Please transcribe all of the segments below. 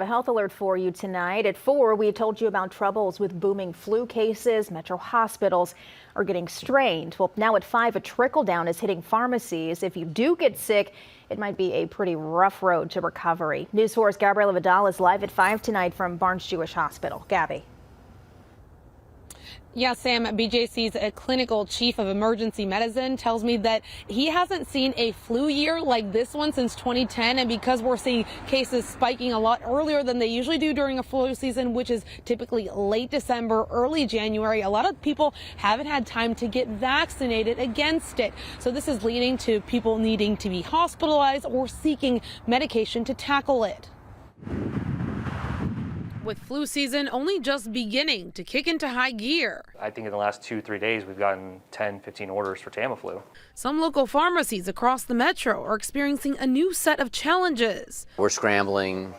A health alert for you tonight. At 4, we told you about troubles with booming flu cases. Metro hospitals are getting strained. Well, now at 5, a trickle down is hitting pharmacies. If you do get sick, it might be a pretty rough road to recovery. News 4's Gabriela Vidal is live at 5 tonight from Barnes Jewish Hospital. Gabby. Yeah, Sam, BJC's clinical chief of emergency medicine tells me that he hasn't seen a flu year like this one since 2010. And because we're seeing cases spiking a lot earlier than they usually do during a flu season, which is typically late December, early January, a lot of people haven't had time to get vaccinated against it. So this is leading to people needing to be hospitalized or seeking medication to tackle it. With flu season only just beginning to kick into high gear. I think in the last 2-3 days, we've gotten 10, 15 orders for Tamiflu. Some local pharmacies across the metro are experiencing a new set of challenges. We're scrambling,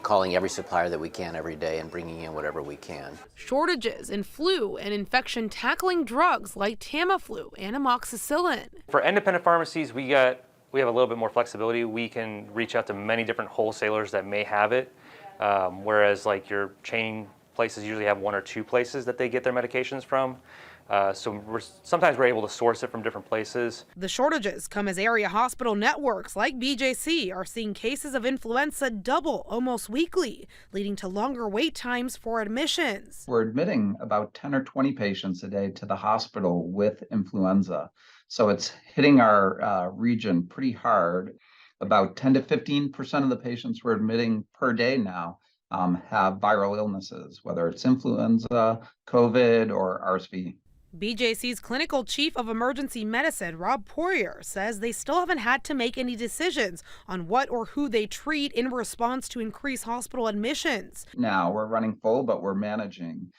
calling every supplier that we can every day and bringing in whatever we can. Shortages in flu and infection tackling drugs like Tamiflu and amoxicillin. For independent pharmacies, we have a little bit more flexibility. We can reach out to many different wholesalers that may have it. Whereas like your chain places usually have 1 or 2 places that they get their medications from. So sometimes we're able to source it from different places. The shortages come as area hospital networks like BJC are seeing cases of influenza double almost weekly, leading to longer wait times for admissions. We're admitting about 10 or 20 patients a day to the hospital with influenza. So it's hitting our region pretty hard. About 10 to 15% of the patients we're admitting per day now have viral illnesses, whether it's influenza, COVID, or RSV. BJC's clinical chief of emergency medicine, Rob Poirier, says they still haven't had to make any decisions on what or who they treat in response to increased hospital admissions. Now we're running full, but we're managing.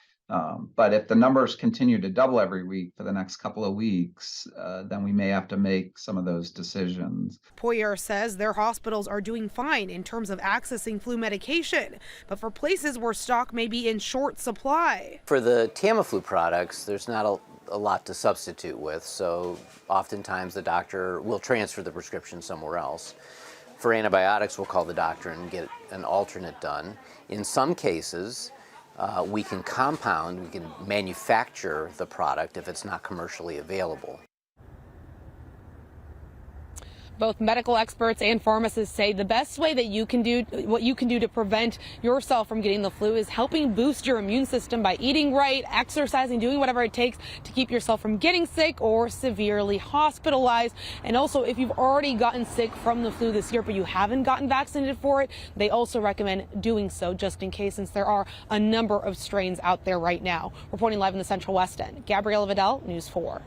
But if the numbers continue to double every week for the next couple of weeks, then we may have to make some of those decisions. Poirier says their hospitals are doing fine in terms of accessing flu medication, but for places where stock may be in short supply. For the Tamiflu products, there's not a lot to substitute with, so oftentimes the doctor will transfer the prescription somewhere else. For antibiotics, we'll call the doctor and get an alternate done. In some cases, we can compound, we can manufacture the product if it's not commercially available. Both medical experts and pharmacists say the best way that what you can do to prevent yourself from getting the flu is helping boost your immune system by eating right, exercising, doing whatever it takes to keep yourself from getting sick or severely hospitalized. And also, if you've already gotten sick from the flu this year, but you haven't gotten vaccinated for it, they also recommend doing so just in case, since there are a number of strains out there right now. Reporting live in the Central West End, Gabriela Vidal, News 4.